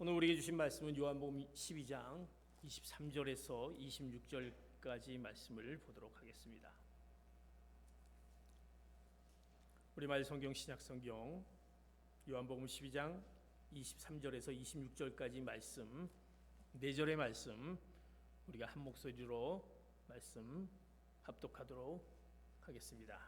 오늘 우리에게 주신 말씀은 요한복음 12장 23절에서 26절까지 말씀을 보도록 하겠습니다. 우리말 성경 신약 성경 요한복음 12장 23절에서 26절까지 말씀, 4절의 말씀 우리가 한 목소리로 말씀 합독하도록 하겠습니다.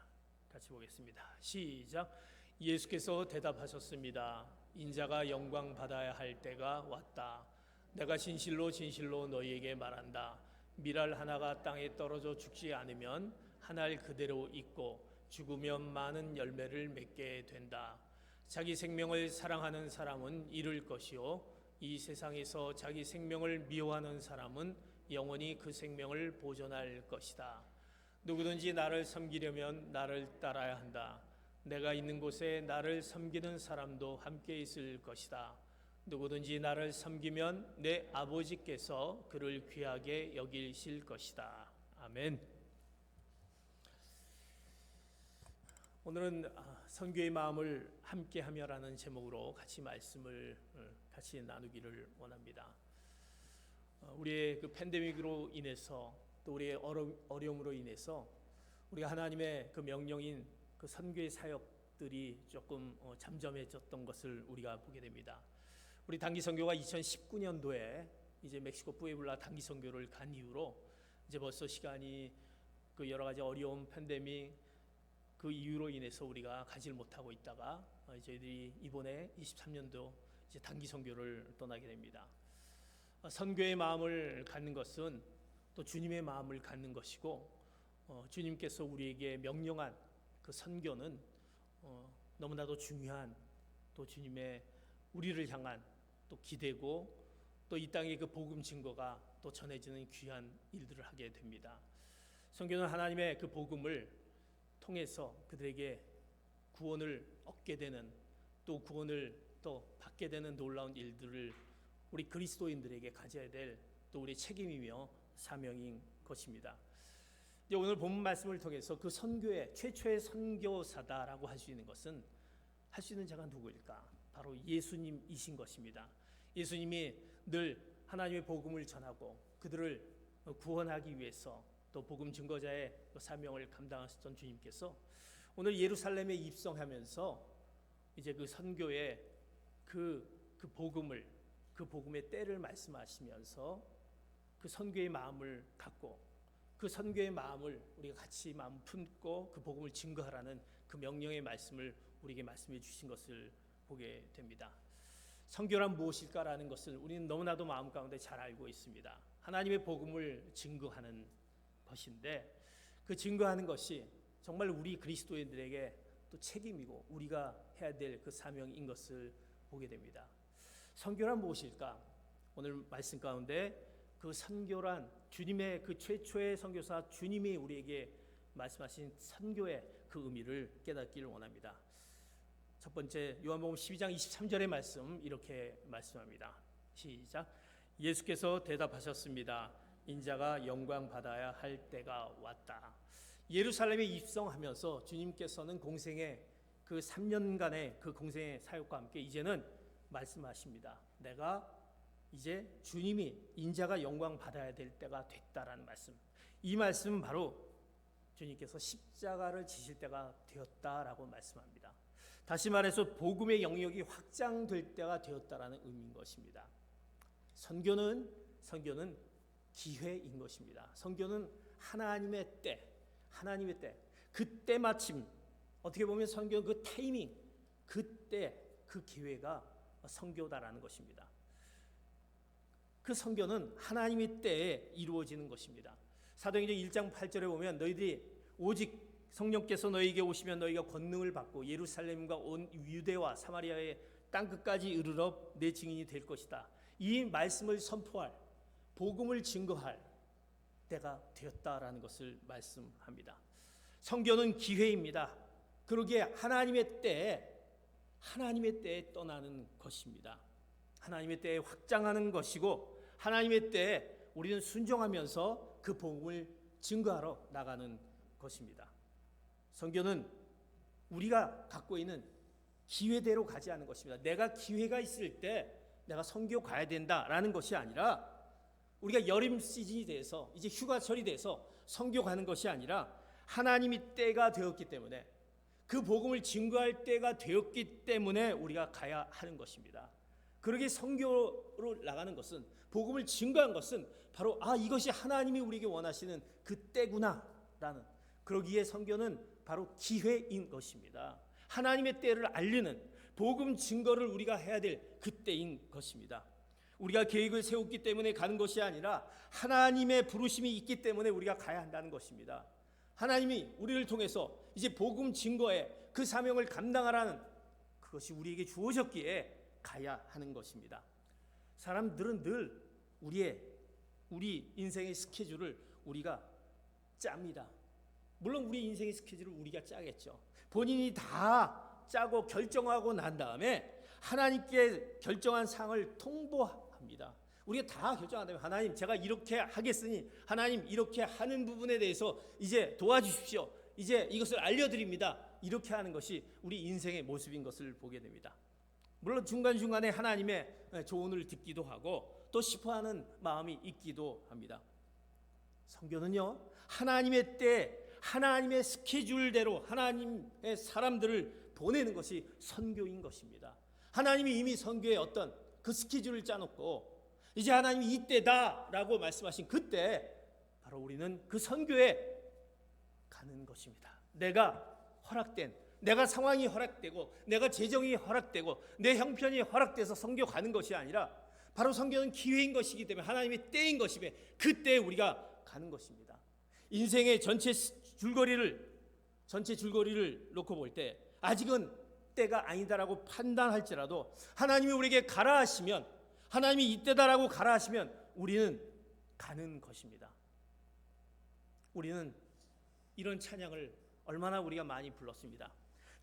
같이 보겠습니다. 시작. 예수께서 대답하셨습니다. 인자가 영광 받아야 할 때가 왔다. 내가 진실로 진실로 너희에게 말한다. 밀알 하나가 땅에 떨어져 죽지 않으면 한 알 그대로 있고 죽으면 많은 열매를 맺게 된다. 자기 생명을 사랑하는 사람은 잃을 것이요 이 세상에서 자기 생명을 미워하는 사람은 영원히 그 생명을 보존할 것이다. 누구든지 나를 섬기려면 나를 따라야 한다. 내가 있는 곳에 나를 섬기는 사람도 함께 있을 것이다. 누구든지 나를 섬기면 내 아버지께서 그를 귀하게 여기실 것이다. 아멘. 오늘은 선교의 마음을 함께하며라는 제목으로 같이 말씀을 같이 나누기를 원합니다. 우리의 그 팬데믹으로 인해서 또 우리의 어려움으로 인해서 우리가 하나님의 그 명령인 그 선교의 사역들이 조금 잠잠해졌던 것을 우리가 보게 됩니다. 우리 단기 선교가 2019년도에 이제 멕시코 뿌에블라 단기 선교를 간 이후로 이제 벌써 시간이 그 여러 가지 어려운 팬데믹 그 이유로 인해서 우리가 가지 못하고 있다가 저희들이 이번에 23년도 이제 단기 선교를 떠나게 됩니다. 선교의 마음을 갖는 것은 또 주님의 마음을 갖는 것이고 주님께서 우리에게 명령한 그 선교는 너무나도 중요한 또 주님의 우리를 향한 또 기대고 또 이 땅의 그 복음 증거가 또 전해지는 귀한 일들을 하게 됩니다. 선교는 하나님의 그 복음을 통해서 그들에게 구원을 얻게 되는 또 구원을 또 받게 되는 놀라운 일들을 우리 그리스도인들에게 가져야 될 또 우리의 책임이며 사명인 것입니다. 이제 오늘 본문 말씀을 통해서 그 선교의 최초의 선교사다라고 할 수 있는 것은 할 수 있는 자가 누구일까? 바로 예수님이신 것입니다. 예수님이 늘 하나님의 복음을 전하고 그들을 구원하기 위해서 또 복음 증거자의 사명을 감당하셨던 주님께서 오늘 예루살렘에 입성하면서 이제 그 선교의 그 복음의 때를 말씀하시면서 그 선교의 마음을 갖고 그 선교의 마음을 우리가 같이 마음 품고 그 복음을 증거하라는 그 명령의 말씀을 우리에게 말씀해 주신 것을 보게 됩니다. 선교란 무엇일까라는 것을 우리는 너무나도 마음 가운데 잘 알고 있습니다. 하나님의 복음을 증거하는 것인데 그 증거하는 것이 정말 우리 그리스도인들에게 또 책임이고 우리가 해야 될 그 사명인 것을 보게 됩니다. 선교란 무엇일까? 오늘 말씀 가운데 그 선교란 주님의 그 최초의 선교사 주님이 우리에게 말씀하신 선교의 그 의미를 깨닫기를 원합니다. 첫 번째 요한복음 12장 23절의 말씀 이렇게 말씀합니다. 시작. 예수께서 대답하셨습니다. 인자가 영광 받아야 할 때가 왔다. 예루살렘에 입성하면서 주님께서는 공생의 그 3년간의 그 공생의 사역과 함께 이제는 말씀하십니다. 내가 이제 주님이 인자가 영광 받아야 될 때가 됐다라는 말씀. 이 말씀은 바로 주님께서 십자가를 지실 때가 되었다라고 말씀합니다. 다시 말해서 복음의 영역이 확장될 때가 되었다라는 의미인 것입니다. 선교는 기회인 것입니다. 선교는 하나님의 때, 그때 마침 어떻게 보면 선교는 그 타이밍, 그때 그 기회가 선교다라는 것입니다. 그 선교는 하나님의 때에 이루어지는 것입니다. 사도행전 1장 8절에 보면 너희들이 오직 성령께서 너희에게 오시면 너희가 권능을 받고 예루살렘과 온 유대와 사마리아의 땅끝까지 이르러 내 증인이 될 것이다. 이 말씀을 선포할 복음을 증거할 때가 되었다라는 것을 말씀합니다. 선교는 기회입니다. 그러기에 하나님의 때에 떠나는 것입니다. 하나님의 때에 확장하는 것이고 하나님의 때에 우리는 순종하면서 그 복음을 증거하러 나가는 것입니다. 선교는 우리가 갖고 있는 기회대로 가지 않는 것입니다. 내가 기회가 있을 때 내가 선교 가야 된다라는 것이 아니라 우리가 여름 시즌이 돼서 이제 휴가철이 돼서 선교 가는 것이 아니라 하나님이 때가 되었기 때문에 그 복음을 증거할 때가 되었기 때문에 우리가 가야 하는 것입니다. 그러게 선교로 나가는 것은 복음을 증거한 것은 바로 이것이 하나님이 우리에게 원하시는 그 때구나라는 그러기에 선교는 바로 기회인 것입니다. 하나님의 때를 알리는 복음 증거를 우리가 해야 될 그때인 것입니다. 우리가 계획을 세웠기 때문에 가는 것이 아니라 하나님의 부르심이 있기 때문에 우리가 가야 한다는 것입니다. 하나님이 우리를 통해서 이제 복음 증거의 그 사명을 감당하라는 그것이 우리에게 주어졌기에 가야 하는 것입니다. 사람들은 늘 우리 인생의 스케줄을 우리가 짭니다. 물론 우리 인생의 스케줄을 우리가 짜겠죠. 본인이 다 짜고 결정하고 난 다음에 하나님께 결정한 상을 통보합니다. 우리가 다 결정한 다음에 하나님 제가 이렇게 하겠으니 하나님 이렇게 하는 부분에 대해서 이제 도와주십시오. 이제 이것을 알려드립니다. 이렇게 하는 것이 우리 인생의 모습인 것을 보게 됩니다. 물론 중간중간에 하나님의 조언을 듣기도 하고 또 싶어하는 마음이 있기도 합니다. 선교는요, 하나님의 때 하나님의 스케줄대로 하나님의 사람들을 보내는 것이 선교인 것입니다. 하나님이 이미 선교의 어떤 그 스케줄을 짜놓고 이제 하나님이 이때다라고 말씀하신 그때 바로 우리는 그 선교에 가는 것입니다. 내가 상황이 허락되고 내가 재정이 허락되고 내 형편이 허락돼서 선교 가는 것이 아니라 바로 선교는 기회인 것이기 때문에 하나님의 때인 것이며 그때에 우리가 가는 것입니다. 인생의 전체 줄거리를 놓고 볼 때 아직은 때가 아니다라고 판단할지라도 하나님이 우리에게 가라 하시면 하나님이 이때다라고 가라 하시면 우리는 가는 것입니다. 우리는 이런 찬양을 얼마나 우리가 많이 불렀습니다.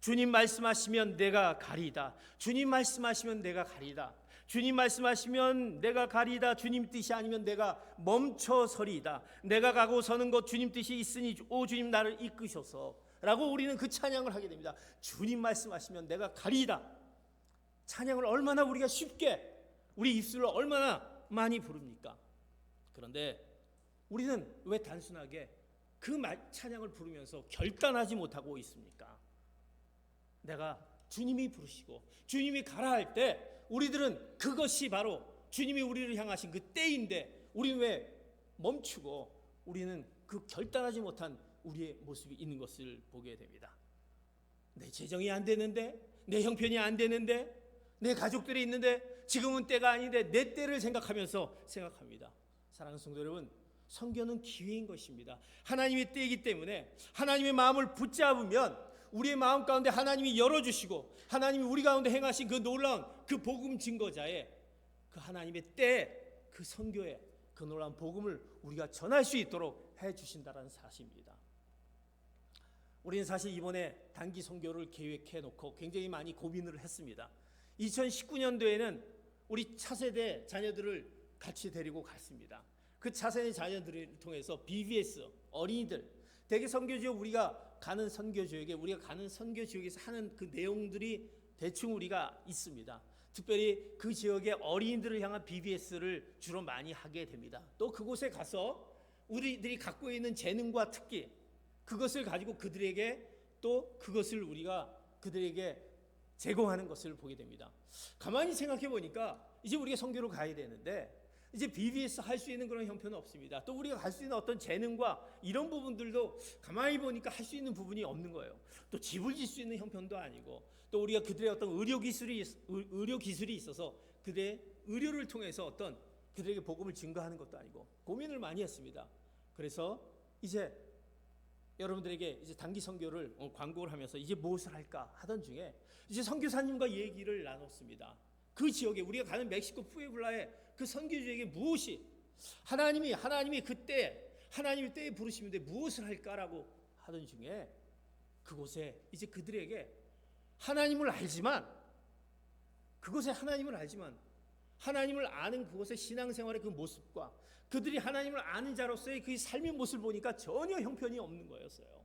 주님 말씀하시면 내가 가리이다. 주님 말씀하시면 내가 가리이다. 주님 말씀하시면 내가 가리이다. 주님 뜻이 아니면 내가 멈춰 서리이다. 내가 가고 서는 것 주님 뜻이 있으니 오 주님 나를 이끄셔서 라고 우리는 그 찬양을 하게 됩니다. 주님 말씀하시면 내가 가리이다. 찬양을 얼마나 우리가 쉽게 우리 입술로 얼마나 많이 부릅니까? 그런데 우리는 왜 단순하게 그 찬양을 부르면서 결단하지 못하고 있습니까? 내가 주님이 부르시고 주님이 가라 할 때 우리들은 그것이 바로 주님이 우리를 향하신 그 때인데 우리는 왜 멈추고 우리는 그 결단하지 못한 우리의 모습이 있는 것을 보게 됩니다. 내 재정이 안 되는데, 내 형편이 안 되는데, 내 가족들이 있는데 지금은 때가 아닌데 내 때를 생각합니다. 사랑하는 성도 여러분, 선교는 기회인 것입니다. 하나님의 때이기 때문에 하나님의 마음을 붙잡으면 우리의 마음 가운데 하나님이 열어주시고 하나님이 우리 가운데 행하신 그 놀라운 그 복음 증거자의 그 하나님의 때 그 선교의 그 놀라운 복음을 우리가 전할 수 있도록 해주신다는 사실입니다. 우리는 사실 이번에 단기 선교를 계획해 놓고 굉장히 많이 고민을 했습니다. 2019년도에는 우리 차세대 자녀들을 같이 데리고 갔습니다. 그 차세대 자녀들을 통해서 BBS 어린이들 대개 선교지역 우리가 가는 선교지역에서 하는 그 내용들이 대충 우리가 있습니다. 특별히 그 지역의 어린이들을 향한 BBS를 주로 많이 하게 됩니다. 또 그곳에 가서 우리들이 갖고 있는 재능과 특기 그것을 가지고 그들에게 또 그것을 우리가 그들에게 제공하는 것을 보게 됩니다. 가만히 생각해 보니까 이제 우리가 선교로 가야 되는데 이제 BBS 할 수 있는 그런 형편은 없습니다. 또 우리가 할 수 있는 어떤 재능과 이런 부분들도 가만히 보니까 할 수 있는 부분이 없는 거예요. 또 집을 질 수 있는 형편도 아니고 또 우리가 그들의 어떤 의료 기술이 있어서 그들의 의료를 통해서 어떤 그들에게 복음을 증거하는 것도 아니고 고민을 많이 했습니다. 그래서 이제 여러분들에게 이제 단기 선교를 광고를 하면서 이제 무엇을 할까 하던 중에 이제 선교사님과 얘기를 나눴습니다. 그 지역에 우리가 가는 멕시코 푸에블라의 그 선교지역에 무엇이 하나님이 그때 하나님의 때에 부르시는데 무엇을 할까라고 하던 중에 그곳에 이제 그들에게 하나님을 알지만 하나님을 아는 그곳의 신앙생활의 그 모습과 그들이 하나님을 아는 자로서의 그 삶의 모습을 보니까 전혀 형편이 없는 거였어요.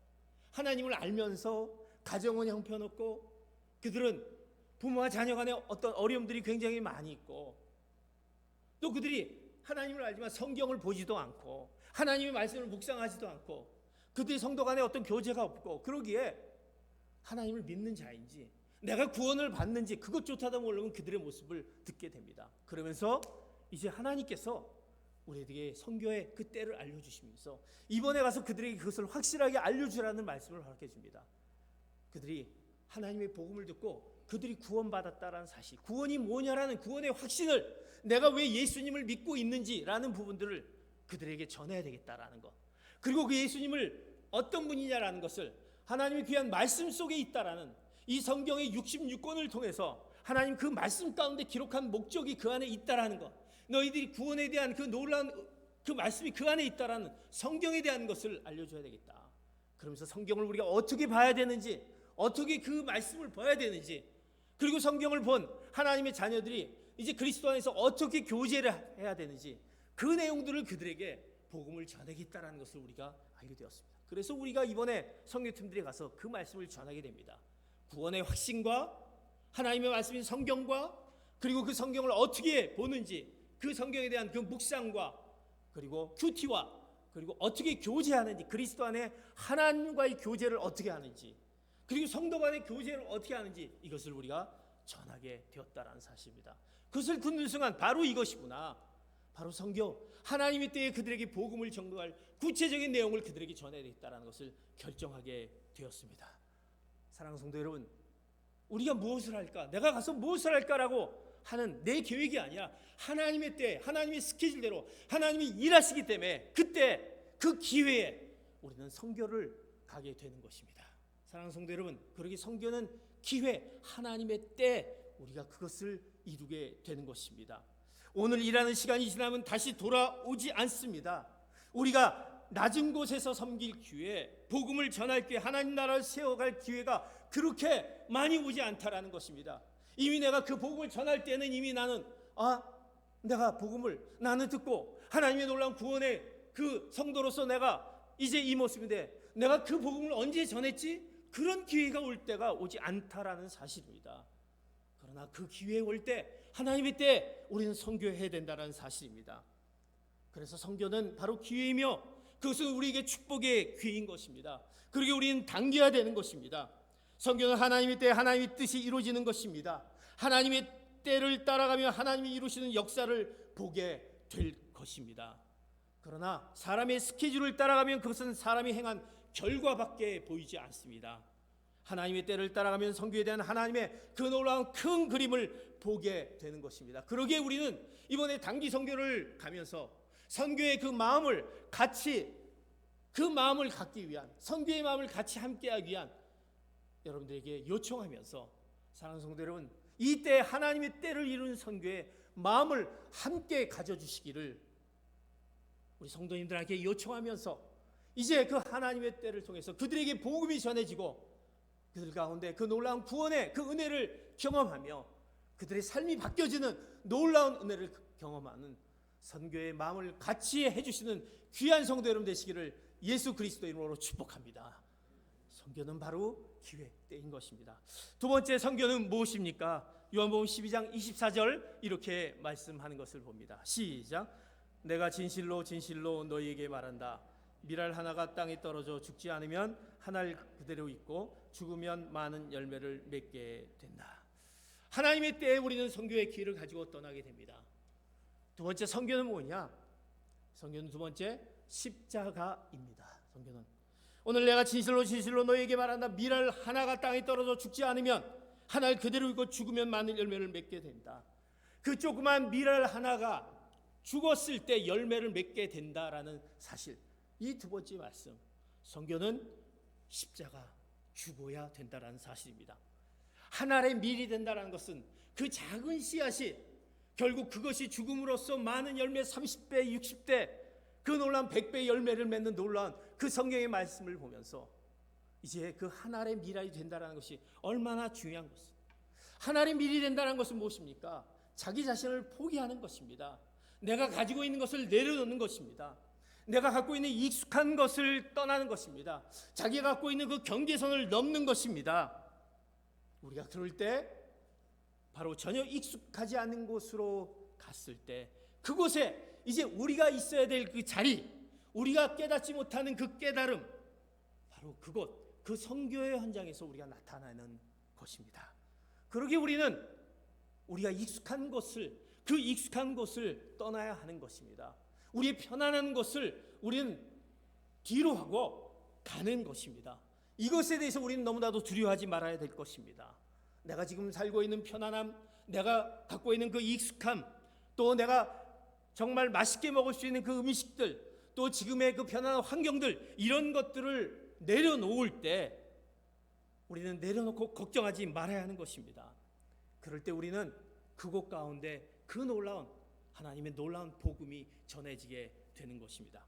하나님을 알면서 가정은 형편없고 그들은 부모와 자녀 간에 어떤 어려움들이 굉장히 많이 있고 또 그들이 하나님을 알지만 성경을 보지도 않고 하나님의 말씀을 묵상하지도 않고 그들이 성도 간에 어떤 교제가 없고 그러기에 하나님을 믿는 자인지 내가 구원을 받는지 그것조차도 모르는 그들의 모습을 듣게 됩니다. 그러면서 이제 하나님께서 우리에게 선교의 그 때를 알려주시면서 이번에 가서 그들에게 그것을 확실하게 알려주라는 말씀을 허락해 줍니다. 그들이 하나님의 복음을 듣고 그들이 구원받았다라는 사실, 구원이 뭐냐라는 구원의 확신을 내가 왜 예수님을 믿고 있는지라는 부분들을 그들에게 전해야 되겠다라는 것, 그리고 그 예수님을 어떤 분이냐라는 것을 하나님의 귀한 말씀 속에 있다라는 이 성경의 66권을 통해서 하나님 그 말씀 가운데 기록한 목적이 그 안에 있다라는 것, 너희들이 구원에 대한 그 놀라운 그 말씀이 그 안에 있다라는 성경에 대한 것을 알려줘야 되겠다. 그러면서 성경을 우리가 어떻게 봐야 되는지, 어떻게 그 말씀을 봐야 되는지, 그리고 성경을 본 하나님의 자녀들이 이제 그리스도 안에서 어떻게 교제를 해야 되는지 그 내용들을 그들에게 복음을 전하겠다라는 것을 우리가 알게 되었습니다. 그래서 우리가 이번에 선교팀들이 가서 그 말씀을 전하게 됩니다. 구원의 확신과 하나님의 말씀인 성경과 그리고 그 성경을 어떻게 보는지 그 성경에 대한 그 묵상과 그리고 큐티와 그리고 어떻게 교제하는지, 그리스도 안에 하나님과의 교제를 어떻게 하는지, 그리고 성도 간의 교제를 어떻게 하는지 이것을 우리가 전하게 되었다라는 사실입니다. 그것을 듣는 순간 바로 이것이구나, 바로 선교, 하나님의 때에 그들에게 복음을 전도할 구체적인 내용을 그들에게 전해야 되겠다라는 것을 결정하게 되었습니다. 사랑하는 성도 여러분, 우리가 무엇을 할까, 내가 가서 무엇을 할까라고 하는 내 계획이 아니라 하나님의 때, 하나님의 스케줄대로 하나님이 일하시기 때문에 그때 그 기회에 우리는 선교를 가게 되는 것입니다. 사랑하는 성도 여러분, 그러기 선교는 기회, 하나님의 때 우리가 그것을 이루게 되는 것입니다. 오늘 일하는 시간이 지나면 다시 돌아오지 않습니다. 우리가 낮은 곳에서 섬길 기회, 복음을 전할 기회, 하나님 나라를 세워갈 기회가 그렇게 많이 오지 않다라는 것입니다. 이미 내가 그 복음을 전할 때는 이미 나는 내가 복음을 나는 듣고 하나님의 놀라운 구원의 그 성도로서 내가 이제 이 모습인데 내가 그 복음을 언제 전했지? 그런 기회가 올 때가 오지 않다라는 사실입니다. 그러나 그 기회 올 때 하나님의 때 우리는 선교해야 된다는 사실입니다. 그래서 선교는 바로 기회이며 그것은 우리에게 축복의 기회인 것입니다. 그리고 우리는 당겨야 되는 것입니다. 선교는 하나님의 때 하나님의 뜻이 이루어지는 것입니다. 하나님의 때를 따라가며 하나님이 이루시는 역사를 보게 될 것입니다. 그러나 사람의 스케줄을 따라가면 그것은 사람이 행한 결과밖에 보이지 않습니다. 하나님의 때를 따라가면 선교에 대한 하나님의 그 놀라운 큰 그림을 보게 되는 것입니다. 그러기에 우리는 이번에 단기 선교를 가면서 선교의 그 마음을 같이, 그 마음을 갖기 위한, 선교의 마음을 같이 함께하기 위한 여러분들에게 요청하면서, 사랑하는 성도 여러분, 이때 하나님의 때를 이루는 선교의 마음을 함께 가져주시기를 우리 성도님들에게 요청하면서 이제 그 하나님의 때를 통해서 그들에게 복음이 전해지고 그들 가운데 그 놀라운 구원의 그 은혜를 경험하며 그들의 삶이 바뀌어지는 놀라운 은혜를 경험하는 선교의 마음을 같이 해주시는 귀한 성도 여러분 되시기를 예수 그리스도 이름으로 축복합니다. 선교는 바로 기회 때인 것입니다. 두 번째 선교는 무엇입니까? 요한복음 12장 24절 이렇게 말씀하는 것을 봅니다. 시작. 내가 진실로 진실로 너희에게 말한다. 밀알 하나가 땅에 떨어져 죽지 않으면 한 알 그대로 있고 죽으면 많은 열매를 맺게 된다. 하나님의 때에 우리는 선교의 기회를 가지고 떠나게 됩니다. 두 번째 선교는 뭐냐? 선교는 두 번째 십자가입니다. 선교는 오늘 내가 진실로 진실로 너희에게 말한다. 밀알 하나가 땅에 떨어져 죽지 않으면 한 알 그대로 있고 죽으면 많은 열매를 맺게 된다. 그 조그만 밀알 하나가 죽었을 때 열매를 맺게 된다라는 사실, 이 두 번째 말씀, 선교는 십자가, 죽어야 된다라는 사실입니다. 한 알의 밀이 된다는 것은 그 작은 씨앗이 결국 그것이 죽음으로써 많은 열매 30배, 60대, 그 놀라운 100배 열매를 맺는 놀라운 그 성경의 말씀을 보면서 이제 그 한 알의 밀이 된다는 것이 얼마나 중요한 것입니다. 한 알의 밀이 된다는 것은 무엇입니까? 자기 자신을 포기하는 것입니다. 내가 가지고 있는 것을 내려놓는 것입니다. 내가 갖고 있는 익숙한 것을 떠나는 것입니다. 자기가 갖고 있는 그 경계선을 넘는 것입니다. 우리가 그럴 때 바로 전혀 익숙하지 않은 곳으로 갔을 때 그곳에 이제 우리가 있어야 될 그 자리, 우리가 깨닫지 못하는 그 깨달음, 바로 그곳, 그 선교의 현장에서 우리가 나타나는 것입니다. 그러기에 우리는 우리가 익숙한 곳을, 그 익숙한 곳을 떠나야 하는 것입니다. 우리의 편안한 곳을 우리는 뒤로 하고 가는 것입니다. 이것에 대해서 우리는 너무나도 두려워하지 말아야 될 것입니다. 내가 지금 살고 있는 편안함, 내가 갖고 있는 그 익숙함, 또 내가 정말 맛있게 먹을 수 있는 그 음식들, 또 지금의 그 편안한 환경들, 이런 것들을 내려놓을 때 우리는 내려놓고 걱정하지 말아야 하는 것입니다. 그럴 때 우리는 그곳 가운데 그 놀라운 하나님의 놀라운 복음이 전해지게 되는 것입니다.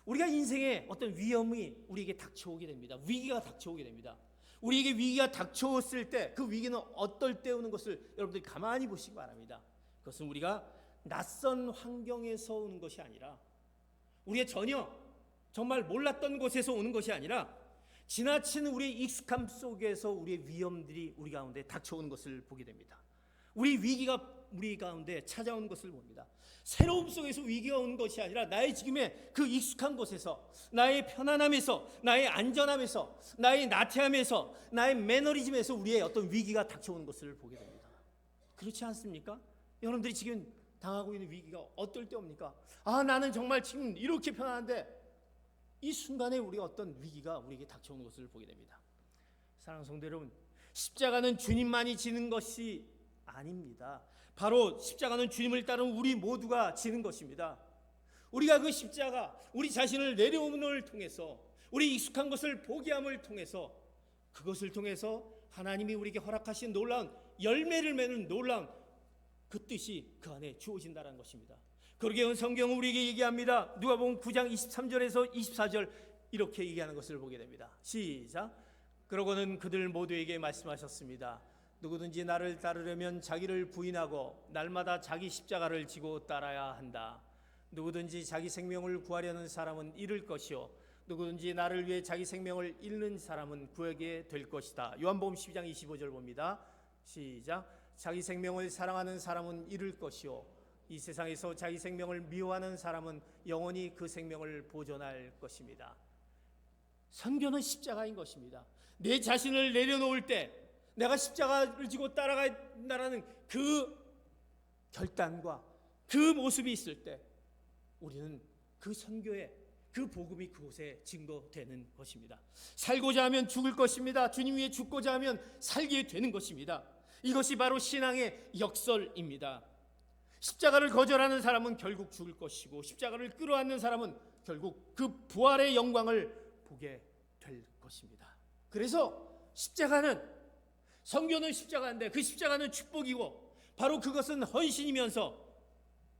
우리가 인생에 어떤 위험이 우리에게 닥쳐오게 됩니다. 위기가 닥쳐오게 됩니다. 우리에게 위기가 닥쳐왔을 때 그 위기는 어떨 때 오는 것을 여러분들이 가만히 보시기 바랍니다. 그것은 우리가 낯선 환경에서 오는 것이 아니라, 우리가 전혀 정말 몰랐던 곳에서 오는 것이 아니라 지나친 우리의 익숙함 속에서 우리의 위험들이 우리 가운데 닥쳐오는 것을 보게 됩니다. 우리 위기가 우리 가운데 찾아오는 것을 봅니다. 새로움 속에서 위기가 오는 것이 아니라 나의 지금의 그 익숙한 곳에서, 나의 편안함에서, 나의 안전함에서, 나의 나태함에서, 나의 매너리즘에서 우리의 어떤 위기가 닥쳐오는 것을 보게 됩니다. 그렇지 않습니까? 여러분들이 지금 당하고 있는 위기가 어떨 때 옵니까? 나는 정말 지금 이렇게 편안한데 이 순간에 우리가 어떤 위기가 우리에게 닥쳐오는 것을 보게 됩니다. 사랑하는 성도 여러분, 십자가는 주님만이 지는 것이 아닙니다. 바로 십자가는 주님을 따르는 우리 모두가 지는 것입니다. 우리가 그 십자가, 우리 자신을 내려옴을 통해서, 우리 익숙한 것을 포기함을 통해서, 그것을 통해서 하나님이 우리에게 허락하신 놀라운 열매를 맺는 놀라운 그 뜻이 그 안에 주어진다는 것입니다. 그러기에 성경은 우리에게 얘기합니다. 누가복음 9장 23절에서 24절 이렇게 얘기하는 것을 보게 됩니다. 시작. 그러고는 그들 모두에게 말씀하셨습니다. 누구든지 나를 따르려면 자기를 부인하고 날마다 자기 십자가를 지고 따라야 한다. 누구든지 자기 생명을 구하려는 사람은 잃을 것이요 누구든지 나를 위해 자기 생명을 잃는 사람은 구하게 될 것이다. 요한복음 12장 25절 봅니다. 시작. 자기 생명을 사랑하는 사람은 잃을 것이요 이 세상에서 자기 생명을 미워하는 사람은 영원히 그 생명을 보존할 것입니다. 선교는 십자가인 것입니다. 내 자신을 내려놓을 때, 내가 십자가를 지고 따라간다는 그 결단과 그 모습이 있을 때 우리는 그 선교의 그 복음이 그곳에 증거되는 것입니다. 살고자 하면 죽을 것입니다. 주님 위해 죽고자 하면 살게 되는 것입니다. 이것이 바로 신앙의 역설입니다. 십자가를 거절하는 사람은 결국 죽을 것이고, 십자가를 끌어안는 사람은 결국 그 부활의 영광을 보게 될 것입니다. 그래서 십자가는, 선교는 십자가인데 그 십자가는 축복이고, 바로 그것은 헌신이면서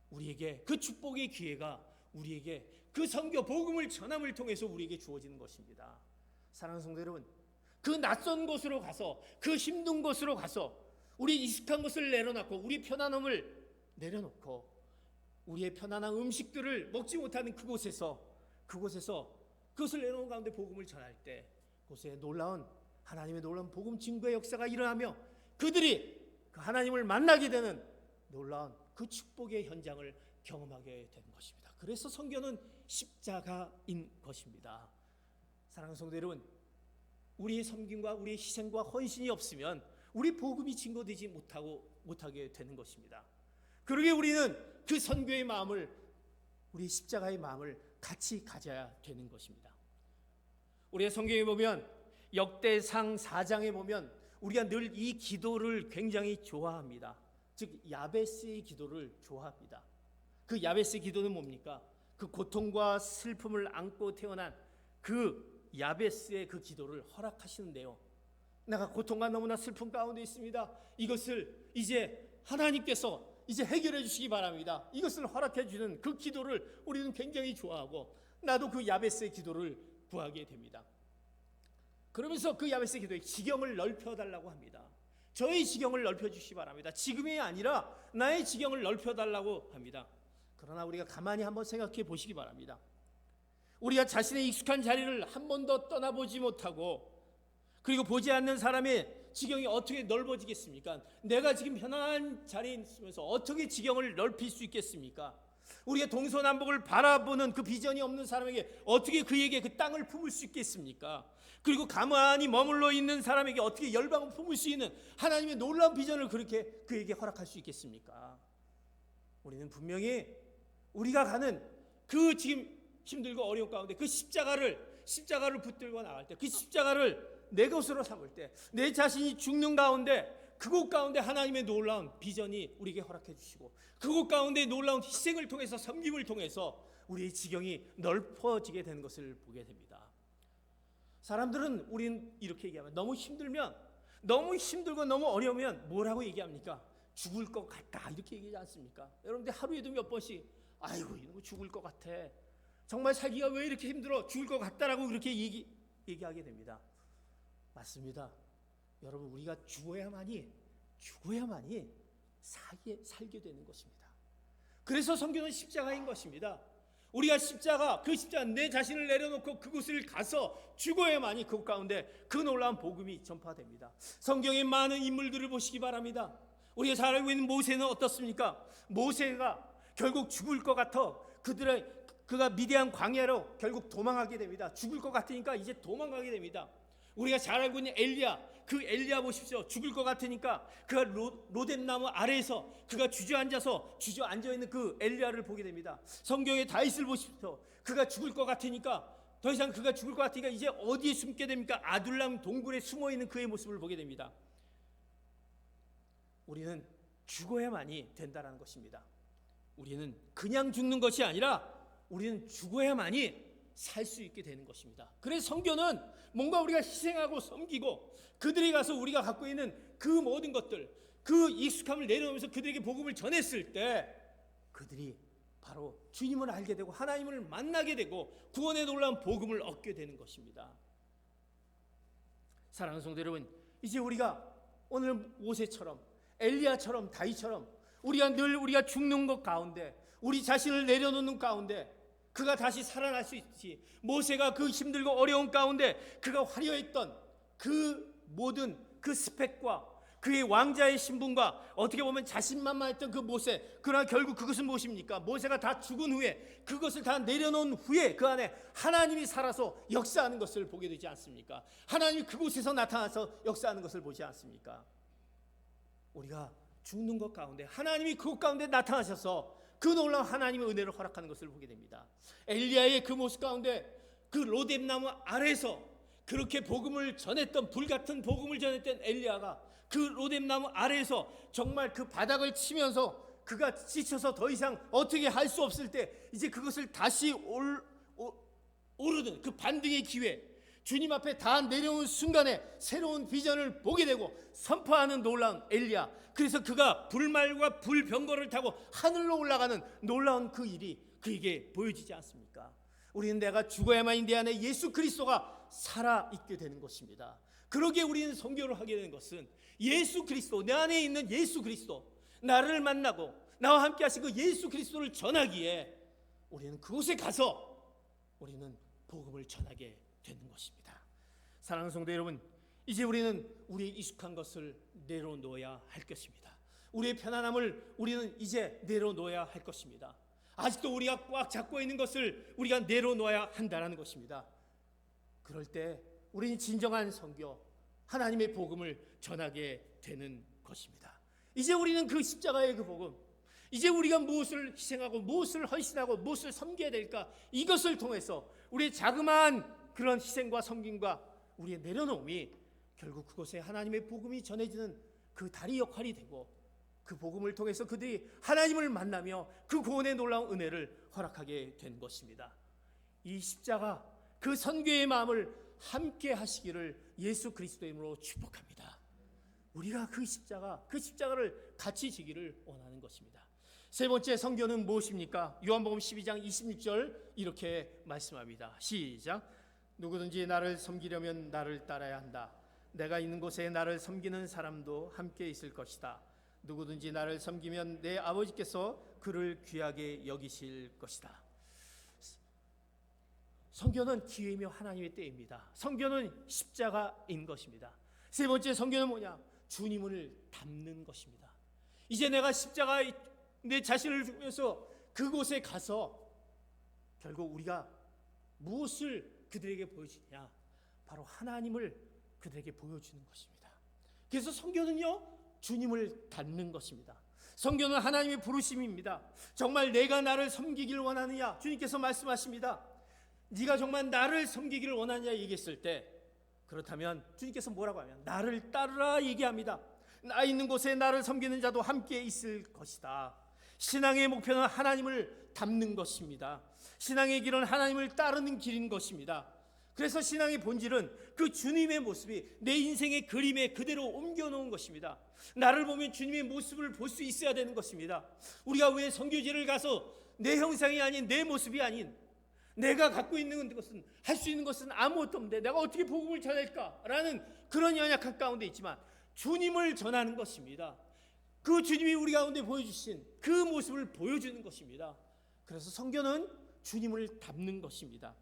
우리에게 그 축복의 기회가 우리에게 그 선교 복음을 전함을 통해서 우리에게 주어지는 것입니다. 사랑하는 성도 여러분, 그 낯선 곳으로 가서, 그 힘든 곳으로 가서 우리 익숙한 것을 내려놓고, 우리 편안함을 내려놓고, 우리의 편안한 음식들을 먹지 못하는 그곳에서 그것을 내려놓은 가운데 복음을 전할 때 그곳에 놀라운 하나님의 놀라운 복음 증거의 역사가 일어나며 그들이 그 하나님을 만나게 되는 놀라운 그 축복의 현장을 경험하게 되는 것입니다. 그래서 선교는 십자가인 것입니다. 사랑하는 성도 여러분, 우리의 섬김과 우리의 희생과 헌신이 없으면 우리 복음이 증거되지 못하게 되는 것입니다. 그러기에 우리는 그 선교의 마음을, 우리 십자가의 마음을 같이 가져야 되는 것입니다. 우리가 성경에 보면 역대상 4장에 보면 우리가 늘 이 기도를 굉장히 좋아합니다. 즉 야베스의 기도를 좋아합니다. 그 야베스의 기도는 뭡니까? 그 고통과 슬픔을 안고 태어난 그 야베스의 그 기도를 허락하시는데요, 내가 고통과 너무나 슬픔 가운데 있습니다. 이것을 이제 하나님께서 이제 해결해 주시기 바랍니다. 이것을 허락해 주는 그 기도를 우리는 굉장히 좋아하고, 나도 그 야베스의 기도를 구하게 됩니다. 그러면서 그 야베스의 기도에 지경을 넓혀달라고 합니다. 저의 지경을 넓혀주시기 바랍니다. 지금이 아니라 나의 지경을 넓혀달라고 합니다. 그러나 우리가 가만히 한번 생각해 보시기 바랍니다. 우리가 자신의 익숙한 자리를 한 번도 떠나보지 못하고, 그리고 보지 않는 사람의 지경이 어떻게 넓어지겠습니까? 내가 지금 편안한 자리에 있으면서 어떻게 지경을 넓힐 수 있겠습니까? 우리가 동서남북을 바라보는 그 비전이 없는 사람에게 어떻게 그에게 그 땅을 품을 수 있겠습니까? 그리고 가만히 머물러 있는 사람에게 어떻게 열방을 품을 수 있는 하나님의 놀라운 비전을 그렇게 그에게 허락할 수 있겠습니까? 우리는 분명히 우리가 가는 그 지금 힘들고 어려운 가운데 그 십자가를 붙들고 나갈 때, 그 십자가를 내 것으로 삼을 때, 내 자신이 죽는 가운데 그곳 가운데 하나님의 놀라운 비전이 우리에게 허락해 주시고, 그곳 가운데 놀라운 희생을 통해서, 섬김을 통해서 우리의 지경이 넓어지게 되는 것을 보게 됩니다. 사람들은, 우리는 이렇게 얘기하면, 너무 힘들면, 너무 힘들고 너무 어려우면 뭐라고 얘기합니까? 죽을 것 같다, 이렇게 얘기하지 않습니까? 여러분들 하루에도 몇 번씩 아이고 이거 죽을 것 같아, 정말 살기가 왜 이렇게 힘들어, 죽을 것 같다라고 그렇게 얘기하게 됩니다. 맞습니다. 여러분, 우리가 죽어야만이 살게 되는 것입니다. 그래서 성경은 십자가인 것입니다. 우리가 그 십자가 내 자신을 내려놓고 그곳을 가서 죽어야만이 그곳 가운데 그 놀라운 복음이 전파됩니다. 성경의 많은 인물들을 보시기 바랍니다. 우리가 잘 알고 있는 모세는 어떻습니까? 모세가 결국 죽을 것 같아 그가 미디안 광야로 결국 도망하게 됩니다. 죽을 것 같으니까 이제 도망가게 됩니다. 우리가 잘 알고 있는 그 엘리야 보십시오. 죽을 것 같으니까 그가 로뎀나무 아래에서 그가 주저앉아 있는 그 엘리야를 보게 됩니다. 성경의 다윗을 보십시오. 그가 죽을 것 같으니까, 더 이상 그가 죽을 것 같으니까 이제 어디에 숨게 됩니까? 아둘람 동굴에 숨어 있는 그의 모습을 보게 됩니다. 우리는 죽어야만이 된다는 것입니다. 우리는 그냥 죽는 것이 아니라 우리는 죽어야만이 살 수 있게 되는 것입니다. 그래서 성경은 뭔가 우리가 희생하고 섬기고 그들이 가서 우리가 갖고 있는 그 모든 것들, 그 익숙함을 내려놓으면서 그들에게 복음을 전했을 때 그들이 바로 주님을 알게 되고 하나님을 만나게 되고 구원의 놀라운 복음을 얻게 되는 것입니다. 사랑하는 성도 여러분, 이제 우리가 오늘 모세처럼, 엘리야처럼, 다윗처럼 우리가 죽는 것 가운데, 우리 자신을 내려놓는 가운데 그가 다시 살아날 수 있지. 모세가 그 힘들고 어려운 가운데 그가 화려했던 그 모든 그 스펙과 그의 왕자의 신분과 어떻게 보면 자신만만했던 그 모세, 그러나 결국 그것은 무엇입니까? 모세가 다 죽은 후에, 그것을 다 내려놓은 후에 그 안에 하나님이 살아서 역사하는 것을 보게 되지 않습니까? 하나님이 그곳에서 나타나서 역사하는 것을 보지 않습니까? 우리가 죽는 것 가운데 하나님이 그곳 가운데 나타나셔서 그 놀라운 하나님의 은혜를 허락하는 것을 보게 됩니다. 엘리야의 그 모습 가운데 그 로뎀나무 아래에서 그렇게 복음을 전했던, 불같은 복음을 전했던 엘리야가 그 로뎀나무 아래에서 정말 그 바닥을 치면서 그가 지쳐서 더 이상 어떻게 할 수 없을 때 이제 그것을 다시 오르는 그 반등의 기회, 주님 앞에 다 내려온 순간에 새로운 비전을 보게 되고 선포하는 놀라운 엘리야. 그래서 그가 불말과 불병거를 타고 하늘로 올라가는 놀라운 그 일이 그에게 보여지지 않습니까? 우리는 내가 죽어야만이 내 안에 예수 그리스도가 살아있게 되는 것입니다. 그러기에 우리는 선교를 하게 되는 것은 예수 그리스도, 내 안에 있는 예수 그리스도, 나를 만나고 나와 함께 하신 그 예수 그리스도를 전하기에 우리는 그곳에 가서 우리는 복음을 전하게 되는 것입니다. 사랑하는 성도 여러분, 이제 우리는 우리의 익숙한 것을 내려놓아야 할 것입니다. 우리의 편안함을 우리는 이제 내려놓아야 할 것입니다. 아직도 우리가 꽉 잡고 있는 것을 우리가 내려놓아야 한다는 것입니다. 그럴 때 우리는 진정한 선교, 하나님의 복음을 전하게 되는 것입니다. 이제 우리는 그 십자가의 그 복음, 이제 우리가 무엇을 희생하고 무엇을 헌신하고 무엇을 섬겨야 될까, 이것을 통해서 우리의 자그마한 그런 희생과 섬김과 우리의 내려놓음이 결국 그곳에 하나님의 복음이 전해지는 그 다리 역할이 되고, 그 복음을 통해서 그들이 하나님을 만나며 그 구원의 놀라운 은혜를 허락하게 된 것입니다. 이 십자가, 그 선교의 마음을 함께 하시기를 예수 그리스도의 이름으로 축복합니다. 우리가 그 십자가를 같이 지기를 원하는 것입니다. 세 번째 선교는 무엇입니까? 요한복음 12장 26절 이렇게 말씀합니다. 시작. 누구든지 나를 섬기려면 나를 따라야 한다. 내가 있는 곳에 나를 섬기는 사람도 함께 있을 것이다. 누구든지 나를 섬기면 내 아버지께서 그를 귀하게 여기실 것이다. 선교는 기회이며 하나님의 때입니다. 선교는 십자가인 것입니다. 세 번째 성교는 뭐냐? 주님을 닮는 것입니다. 이제 내가 십자가에 내 자신을 주면서 그곳에 가서 결국 우리가 무엇을 그들에게 보여주냐? 바로 하나님을 그들에게 보여주는 것입니다. 그래서 성교는요, 주님을 닮는 것입니다. 성교는 하나님의 부르심입니다. 정말 내가 나를 섬기기를 원하느냐? 주님께서 말씀하십니다. 네가 정말 나를 섬기기를 원하느냐 얘기했을 때, 그렇다면 주님께서 뭐라고 하면 나를 따르라 얘기합니다. 나 있는 곳에 나를 섬기는 자도 함께 있을 것이다. 신앙의 목표는 하나님을 닮는 것입니다. 신앙의 길은 하나님을 따르는 길인 것입니다. 그래서 신앙의 본질은 그 주님의 모습이 내 인생의 그림에 그대로 옮겨놓은 것입니다. 나를 보면 주님의 모습을 볼 수 있어야 되는 것입니다. 우리가 왜 선교지를 가서 내 형상이 아닌 내 모습이 아닌 내가 갖고 있는 것은, 할 수 있는 것은 아무것도 없는데 내가 어떻게 복음을 전할까라는 그런 연약한 가운데 있지만 주님을 전하는 것입니다. 그 주님이 우리 가운데 보여주신 그 모습을 보여주는 것입니다. 그래서 선교는 주님을 닮는 것입니다.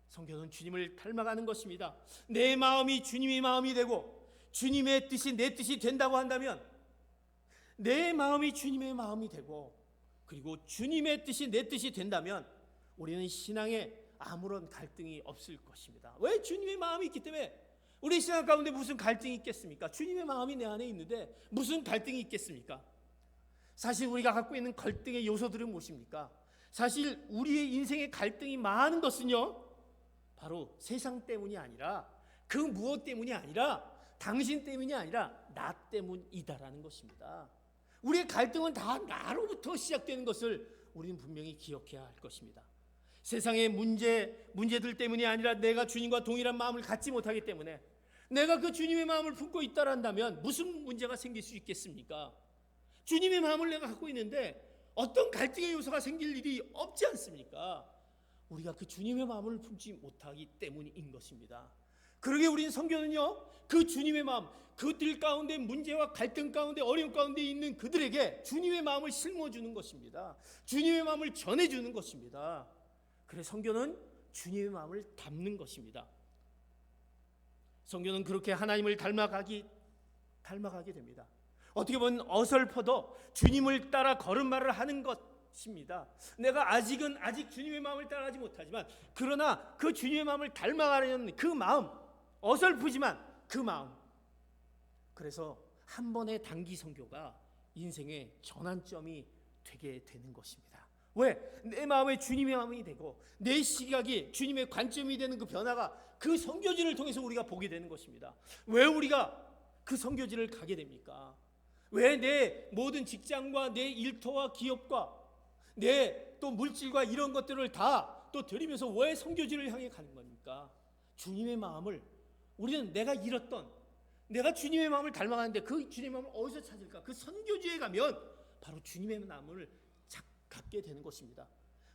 선교는 주님을 닮아가는 것입니다. 내 마음이 주님의 마음이 되고 주님의 뜻이 내 뜻이 된다고 한다면, 내 마음이 주님의 마음이 되고 그리고 주님의 뜻이 내 뜻이 된다면 우리는 신앙에 아무런 갈등이 없을 것입니다. 왜? 주님의 마음이 있기 때문에. 우리 신앙 가운데 무슨 갈등이 있겠습니까? 주님의 마음이 내 안에 있는데 무슨 갈등이 있겠습니까? 사실 우리가 갖고 있는 갈등의 요소들은 무엇입니까? 사실 우리의 인생의 갈등이 많은 것은요, 바로 세상 때문이 아니라, 그 무엇 때문이 아니라, 당신 때문이 아니라 나 때문이다라는 것입니다. 우리의 갈등은 다 나로부터 시작되는 것을 우리는 분명히 기억해야 할 것입니다. 세상의 문제들 때문이 아니라 내가 주님과 동일한 마음을 갖지 못하기 때문에, 내가 그 주님의 마음을 품고 있다란다면 무슨 문제가 생길 수 있겠습니까? 주님의 마음을 내가 갖고 있는데 어떤 갈등의 요소가 생길 일이 없지 않습니까? 우리가 그 주님의 마음을 품지 못하기 때문인 것입니다. 그러게 우리는 선교는요, 그 주님의 마음, 그들 가운데 문제와 갈등 가운데 어려움 가운데 있는 그들에게 주님의 마음을 심어주는 것입니다. 주님의 마음을 전해주는 것입니다. 그래서 선교는 주님의 마음을 담는 것입니다. 선교는 그렇게 하나님을 닮아가게 됩니다. 어떻게 보면 어설퍼도 주님을 따라 걸음마를 하는 것입니다. 내가 아직 주님의 마음을 따라가지 못하지만, 그러나 그 주님의 마음을 닮아가려는 그 마음, 어설프지만 그 마음, 그래서 한 번의 단기 선교가 인생의 전환점이 되게 되는 것입니다. 왜? 내 마음에 주님의 마음이 되고 내 시각이 주님의 관점이 되는 그 변화가 그 선교지를 통해서 우리가 보게 되는 것입니다. 왜 우리가 그 선교지를 가게 됩니까? 왜 내 모든 직장과 내 일터와 기업과 내 또 물질과 이런 것들을 다 또 드리면서 왜 선교지를 향해 가는 겁니까? 주님의 마음을, 우리는 내가 잃었던, 내가 주님의 마음을 닮아가는데 그 주님의 마음을 어디서 찾을까? 그 선교지에 가면 바로 주님의 마음을 갖게 되는 것입니다.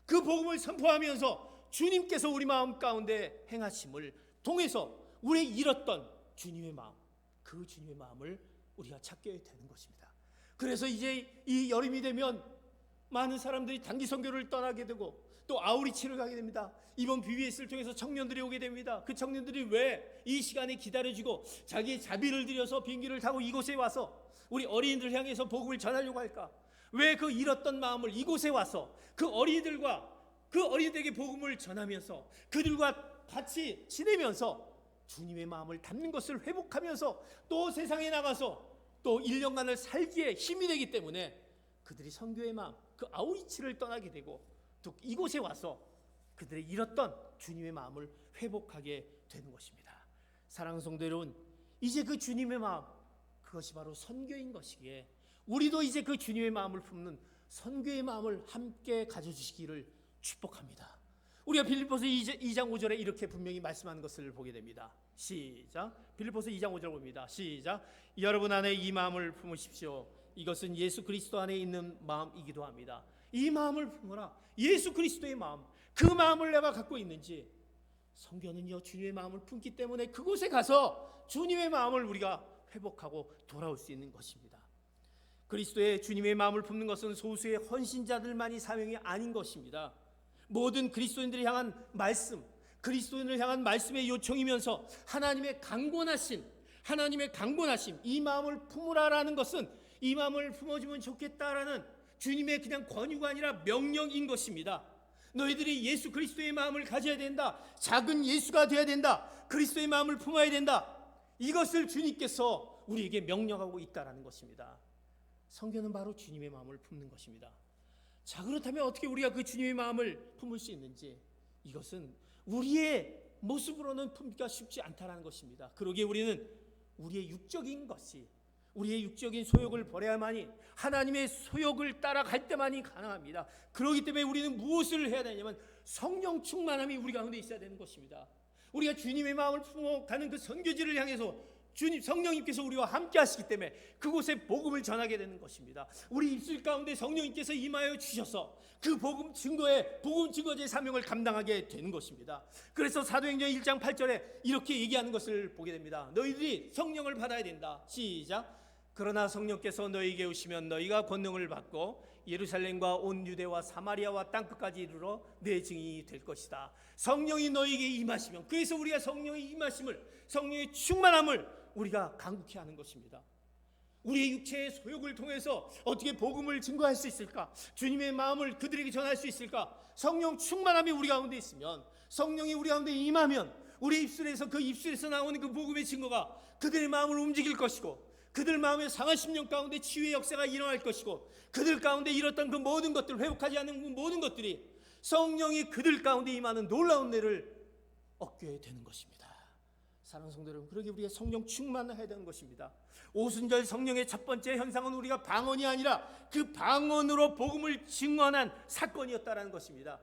그 복음을 선포하면서 주님께서 우리 마음 가운데 행하심을 통해서 우리 잃었던 주님의 마음, 그 주님의 마음을 우리가 찾게 되는 것입니다. 그래서 이제 이 여름이 되면 많은 사람들이 단기 선교를 떠나게 되고 또 아우리치를 가게 됩니다. 이번 BBS를 통해서 청년들이 오게 됩니다. 그 청년들이 왜 이 시간에 기다려주고 자기의 자비를 들여서 비행기를 타고 이곳에 와서 우리 어린이들 향해서 복음을 전하려고 할까? 왜 그 잃었던 마음을 이곳에 와서 그 어린이들과 그 어린이들에게 복음을 전하면서 그들과 같이 지내면서 주님의 마음을 담는 것을 회복하면서 또 세상에 나가서 또 1년간을 살기에 힘이 되기 때문에 그들이 선교의 마음, 그 아우리치를 떠나게 되고 또 이곳에 와서 그들의 잃었던 주님의 마음을 회복하게 되는 것입니다. 사랑하는 성도 여러분, 이제 그 주님의 마음, 그것이 바로 선교인 것이기에 우리도 이제 그 주님의 마음을 품는 선교의 마음을 함께 가져주시기를 축복합니다. 우리가 빌립보서 2장 5절에 이렇게 분명히 말씀하는 것을 보게 됩니다. 시작. 빌립보서 2장 5절 봅니다. 시작. 여러분 안에 이 마음을 품으십시오. 이것은 예수 그리스도 안에 있는 마음이기도 합니다. 이 마음을 품어라. 예수 그리스도의 마음, 그 마음을 내가 갖고 있는지. 선교는요, 주님의 마음을 품기 때문에 그곳에 가서 주님의 마음을 우리가 회복하고 돌아올 수 있는 것입니다. 그리스도의 주님의 마음을 품는 것은 소수의 헌신자들만이 사명이 아닌 것입니다. 모든 그리스도인들을 향한 말씀, 그리스도인을 향한 말씀의 요청이면서 하나님의 강권하신, 하나님의 강권하심, 이 마음을 품으라라는 것은 이 마음을 품어주면 좋겠다라는 주님의 그냥 권유가 아니라 명령인 것입니다. 너희들이 예수 그리스도의 마음을 가져야 된다. 작은 예수가 되어야 된다. 그리스도의 마음을 품어야 된다. 이것을 주님께서 우리에게 명령하고 있다라는 것입니다. 성경은 바로 주님의 마음을 품는 것입니다. 자, 그렇다면 어떻게 우리가 그 주님의 마음을 품을 수 있는지, 이것은 우리의 모습으로는 품기가 쉽지 않다는 것입니다. 그러기에 우리는 우리의 육적인 것이, 우리의 육적인 소욕을 버려야만이, 하나님의 소욕을 따라갈 때만이 가능합니다. 그렇기 때문에 우리는 무엇을 해야 되냐면 성령 충만함이 우리 가운데 있어야 되는 것입니다. 우리가 주님의 마음을 품어가는 그 선교지를 향해서 주님 성령님께서 우리와 함께 하시기 때문에 그곳에 복음을 전하게 되는 것입니다. 우리 입술 가운데 성령님께서 임하여 주셔서 그 복음 증거제의 사명을 감당하게 되는 것입니다. 그래서 사도행전 1장 8절에 이렇게 얘기하는 것을 보게 됩니다. 너희들이 성령을 받아야 된다. 시작. 그러나 성령께서 너희에게 오시면 너희가 권능을 받고 예루살렘과 온 유대와 사마리아와 땅끝까지 이르러 내 증인이 될 것이다. 성령이 너희에게 임하시면, 그래서 우리가 성령의 임하심을, 성령의 충만함을 우리가 간구케 하는 것입니다. 우리의 육체의 소욕을 통해서 어떻게 복음을 증거할 수 있을까? 주님의 마음을 그들에게 전할 수 있을까? 성령 충만함이 우리 가운데 있으면, 성령이 우리 가운데 임하면 우리 입술에서, 그 입술에서 나오는 그 복음의 증거가 그들의 마음을 움직일 것이고, 그들 마음의 상한 심령 가운데 치유의 역사가 일어날 것이고, 그들 가운데 잃었던 그 모든 것들, 회복하지 않은 그 모든 것들이 성령이 그들 가운데 임하는 놀라운 은혜를 얻게 되는 것입니다. 사랑하는 성도 여러분, 그러기 우리가 성령 충만해야 되는 것입니다. 오순절 성령의 첫 번째 현상은 우리가 방언이 아니라 그 방언으로 복음을 증언한 사건이었다라는 것입니다.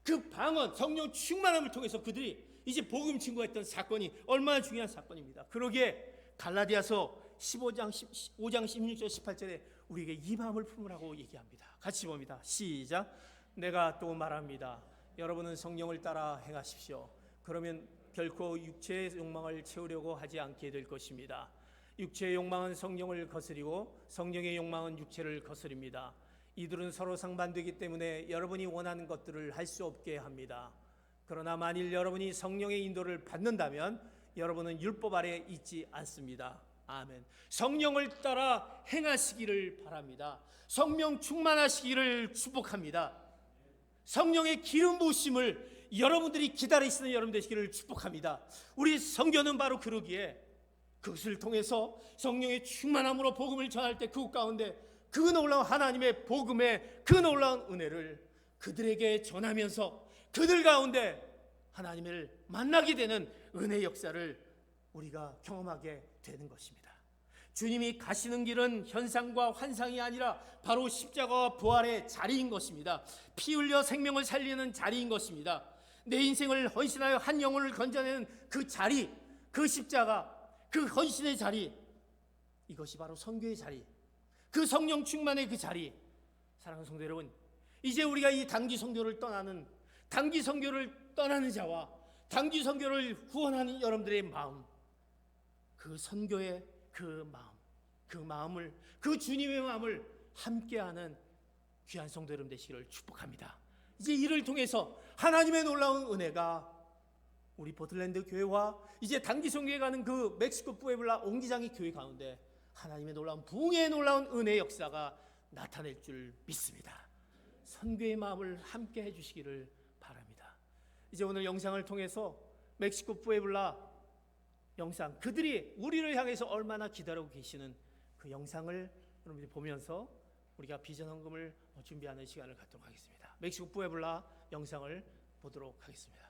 그 방언, 성령 충만함을 통해서 그들이 이제 복음 증거했던 사건이 얼마나 중요한 사건입니다. 그러기에 갈라디아서 5장 16절 18절에 우리에게 이 마음을 품으라고 얘기합니다. 같이 봅니다. 시작. 내가 또 말합니다. 여러분은 성령을 따라 행하십시오. 그러면 결코 육체의 욕망을 채우려고 하지 않게 될 것입니다. 육체의 욕망은 성령을 거스리고 성령의 욕망은 육체를 거스립니다. 이들은 서로 상반되기 때문에 여러분이 원하는 것들을 할 수 없게 합니다. 그러나 만일 여러분이 성령의 인도를 받는다면 여러분은 율법 아래 있지 않습니다. 아멘. 성령을 따라 행하시기를 바랍니다. 성령 충만하시기를 축복합니다. 성령의 기름 부으심을 여러분들이 기다리시는 여러분 되시기를 축복합니다. 우리 선교는 바로 그러기에 그것을 통해서 성령의 충만함으로 복음을 전할 때 그곳 가운데 그 놀라운 하나님의 복음의 그 놀라운 은혜를 그들에게 전하면서 그들 가운데 하나님을 만나게 되는 은혜의 역사를 우리가 경험하게 되는 것입니다. 주님이 가시는 길은 현상과 환상이 아니라 바로 십자가와 부활의 자리인 것입니다. 피 흘려 생명을 살리는 자리인 것입니다. 내 인생을 헌신하여 한 영혼을 건져내는 그 자리, 그 십자가, 그 헌신의 자리, 이것이 바로 선교의 자리, 그 성령 충만의 그 자리. 사랑하는 성도 여러분, 이제 우리가 이 단기 선교를 떠나는 자와 단기 선교를 후원하는 여러분들의 마음, 그 선교의 그 마음을, 그 주님의 마음을 함께하는 귀한 성도 여러분 되시기를 축복합니다. 이제 이를 통해서 하나님의 놀라운 은혜가 우리 포틀랜드 교회와 이제 단기 선교에 가는 그 멕시코 뿌에블라 옹기장의 교회 가운데 하나님의 놀라운 부흥의 놀라운 은혜의 역사가 나타낼 줄 믿습니다. 선교의 마음을 함께 해주시기를 바랍니다. 이제 오늘 영상을 통해서 멕시코 뿌에블라 영상, 그들이 우리를 향해서 얼마나 기다리고 계시는 그 영상을 여러분들이 보면서 우리가 비전 헌금을 준비하는 시간을 갖도록 하겠습니다. 멕시코 뿌에블라 영상을 보도록 하겠습니다.